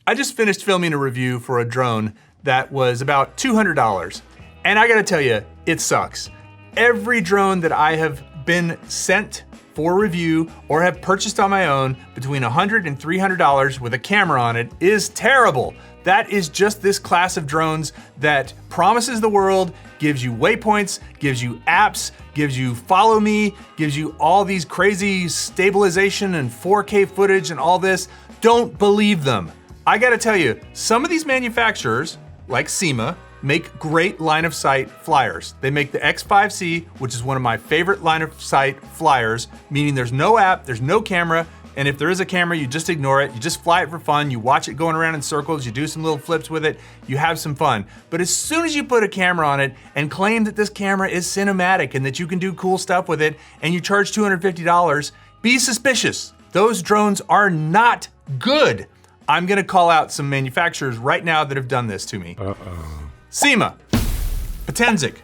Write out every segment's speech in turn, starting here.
I just finished filming a review for a drone that was about $200. And I gotta tell you, it sucks. Every drone that I have been sent for review or have purchased on my own between $100 and $300 with a camera on it is terrible. That is just this class of drones that promises the world, gives you waypoints, gives you apps, gives you follow me, gives you all these crazy stabilization and 4K footage and all this. Don't believe them. I gotta tell you, some of these manufacturers, like Syma, make great line of sight flyers. They make the X5C, which is one of my favorite line of sight flyers, meaning there's no app, there's no camera, and if there is a camera, you just ignore it, you just fly it for fun, you watch it going around in circles, you do some little flips with it, you have some fun. But as soon as you put a camera on it and claim that this camera is cinematic and that you can do cool stuff with it, and you charge $250, be suspicious. Those drones are not good. I'm gonna call out some manufacturers right now that have done this to me. Syma, Potensic,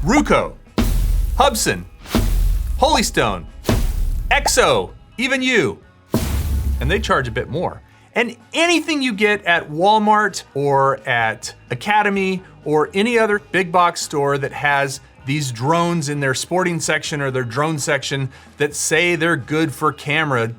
Ruko, Hubsan, Holystone, EXO, even you. And they charge a bit more. And anything you get at Walmart or at Academy or any other big box store that has these drones in their sporting section or their drone section that say they're good for camera,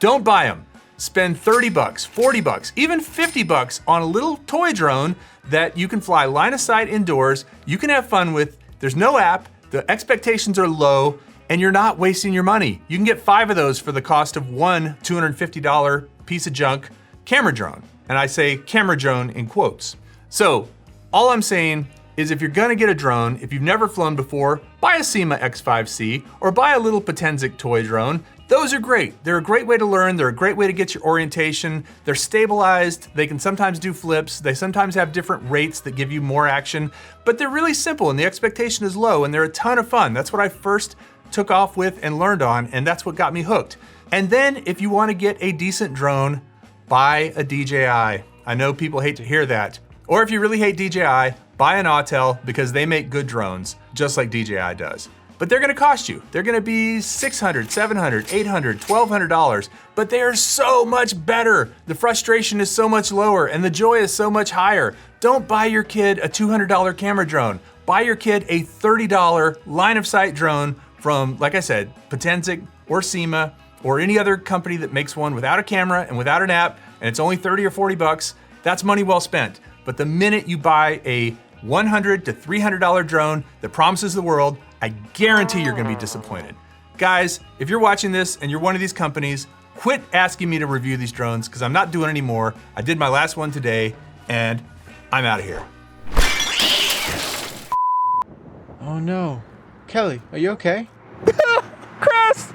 don't buy them. Spend 30 bucks, 40 bucks, even 50 bucks on a little toy drone that you can fly line of sight indoors, you can have fun with, there's no app, the expectations are low, and you're not wasting your money. You can get 5 of those for the cost of one $250 piece of junk camera drone. And I say camera drone in quotes. So all I'm saying is if you're gonna get a drone, if you've never flown before, buy a Syma X5C or buy a little Potensic toy drone. Those are great. They're a great way to learn. They're a great way to get your orientation. They're stabilized. They can sometimes do flips. They sometimes have different rates that give you more action, but they're really simple and the expectation is low and they're a ton of fun. That's what I first took off with and learned on, and that's what got me hooked. And then if you want to get a decent drone, buy a DJI. I know people hate to hear that. Or if you really hate DJI, buy an Autel because they make good drones, just like DJI does. But they're gonna cost you. They're gonna be $600, $700, $800, $1,200, but they are so much better. The frustration is so much lower and the joy is so much higher. Don't buy your kid a $200 camera drone. Buy your kid a $30 line of sight drone from, like I said, Potensic or Syma or any other company that makes one without a camera and without an app, and it's only 30 or 40 bucks, that's money well spent. But the minute you buy a $100 to $300 drone that promises the world, I guarantee you're gonna be disappointed. Guys, if you're watching this and you're one of these companies, quit asking me to review these drones because I'm not doing any more. I did my last one today and I'm out of here. Oh no. Kelly, are you okay? Chris,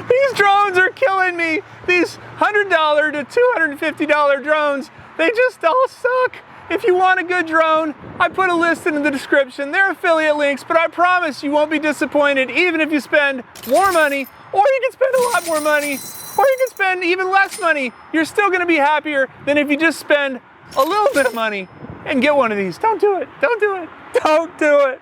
these drones are killing me. These $100 to $250 drones, they just all suck. If you want a good drone, I put a list in the description. They're affiliate links, but I promise you won't be disappointed even if you spend more money, or you can spend a lot more money, or you can spend even less money. You're still gonna be happier than if you just spend a little bit of money and get one of these. Don't do it, don't do it, don't do it.